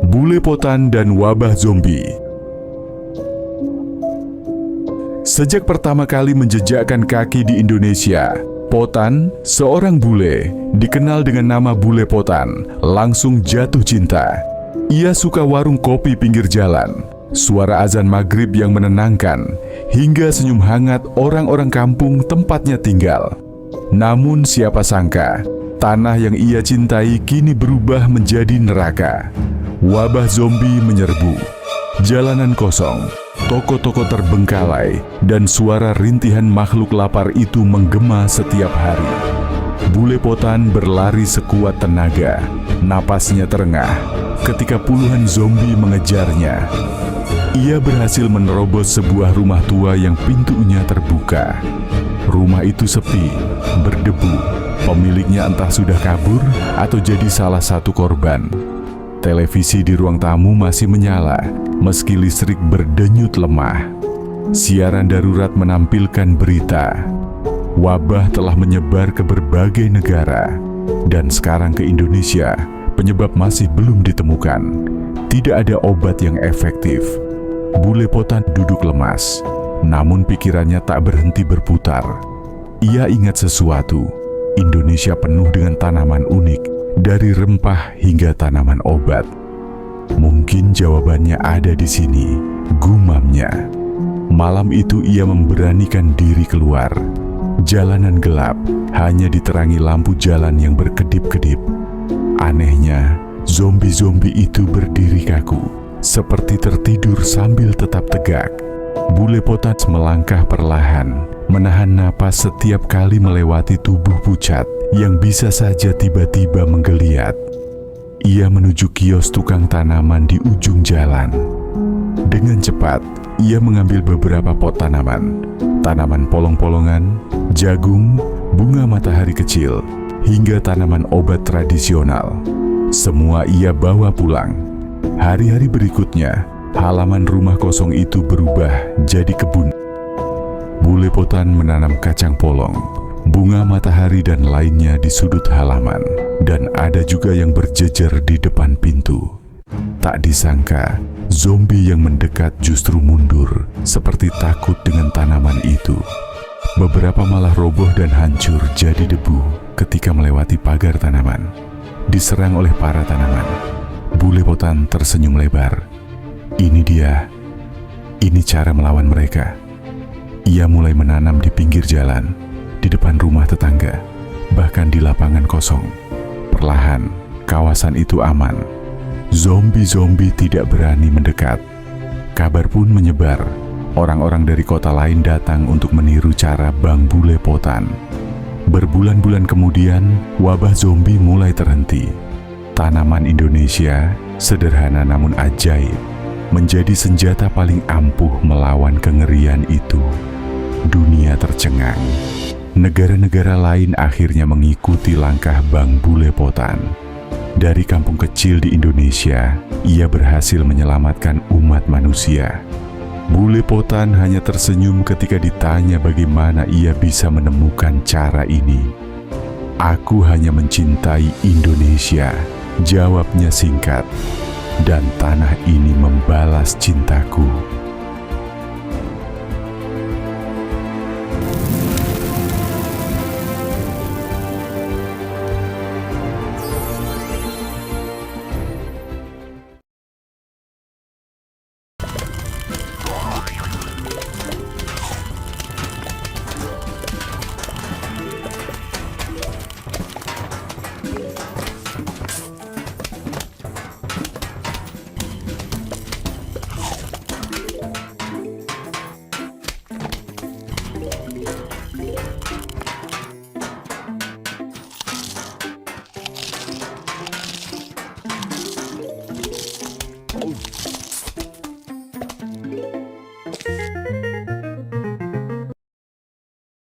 Bule Potan dan Wabah Zombie. Sejak pertama kali menjejakkan kaki di Indonesia, Potan, seorang bule, dikenal dengan nama Bule Potan, langsung jatuh cinta. Ia suka warung kopi pinggir jalan, suara azan maghrib yang menenangkan, hingga senyum hangat orang-orang kampung tempatnya tinggal. Namun siapa sangka, tanah yang ia cintai kini berubah menjadi neraka. Wabah zombie menyerbu, jalanan kosong, toko-toko terbengkalai, dan suara rintihan makhluk lapar itu menggema setiap hari. Bule Potan berlari sekuat tenaga, napasnya terengah, ketika puluhan zombie mengejarnya. Ia berhasil menerobos sebuah rumah tua yang pintunya terbuka. Rumah itu sepi, berdebu, pemiliknya entah sudah kabur atau jadi salah satu korban. Televisi di ruang tamu masih menyala, meski listrik berdenyut lemah. Siaran darurat menampilkan berita. Wabah telah menyebar ke berbagai negara, dan sekarang ke Indonesia, penyebab masih belum ditemukan. Tidak ada obat yang efektif. Bule Potan duduk lemas, namun pikirannya tak berhenti berputar. Ia ingat sesuatu, Indonesia penuh dengan tanaman unik, dari rempah hingga tanaman obat. Mungkin jawabannya ada di sini, gumamnya. Malam itu ia memberanikan diri keluar. Jalanan gelap, hanya diterangi lampu jalan yang berkedip-kedip. Anehnya, zombie-zombie itu berdiri kaku, seperti tertidur sambil tetap tegak. Bule Potan melangkah perlahan, menahan napas setiap kali melewati tubuh pucat yang bisa saja tiba-tiba menggeliat. Ia menuju kios tukang tanaman di ujung jalan. Dengan cepat, ia mengambil beberapa pot tanaman, tanaman polong-polongan, jagung, bunga matahari kecil, hingga tanaman obat tradisional. Semua ia bawa pulang. Hari-hari berikutnya, halaman rumah kosong itu berubah jadi kebun. Bule Potan menanam kacang polong, bunga matahari dan lainnya di sudut halaman, dan ada juga yang berjejer di depan pintu. Tak disangka, zombie yang mendekat justru mundur, seperti takut dengan tanaman itu. Beberapa malah roboh dan hancur jadi debu ketika melewati pagar tanaman. Diserang oleh para tanaman, Bule Potan tersenyum lebar. Ini dia, ini cara melawan mereka. Ia mulai menanam di pinggir jalan, di depan rumah tetangga, bahkan di lapangan kosong. Perlahan, kawasan itu aman. Zombie-zombie tidak berani mendekat. Kabar pun menyebar. Orang-orang dari kota lain datang untuk meniru cara Bang Bule Potan. Berbulan-bulan kemudian, wabah zombie mulai terhenti. Tanaman Indonesia, sederhana namun ajaib, menjadi senjata paling ampuh melawan kengerian itu. Dunia tercengang. Negara-negara lain akhirnya mengikuti langkah Bang Bule Potan. Dari kampung kecil di Indonesia, ia berhasil menyelamatkan umat manusia. Bule Potan hanya tersenyum ketika ditanya bagaimana ia bisa menemukan cara ini. "Aku hanya mencintai Indonesia," jawabnya singkat. "Dan tanah ini membalas cintaku."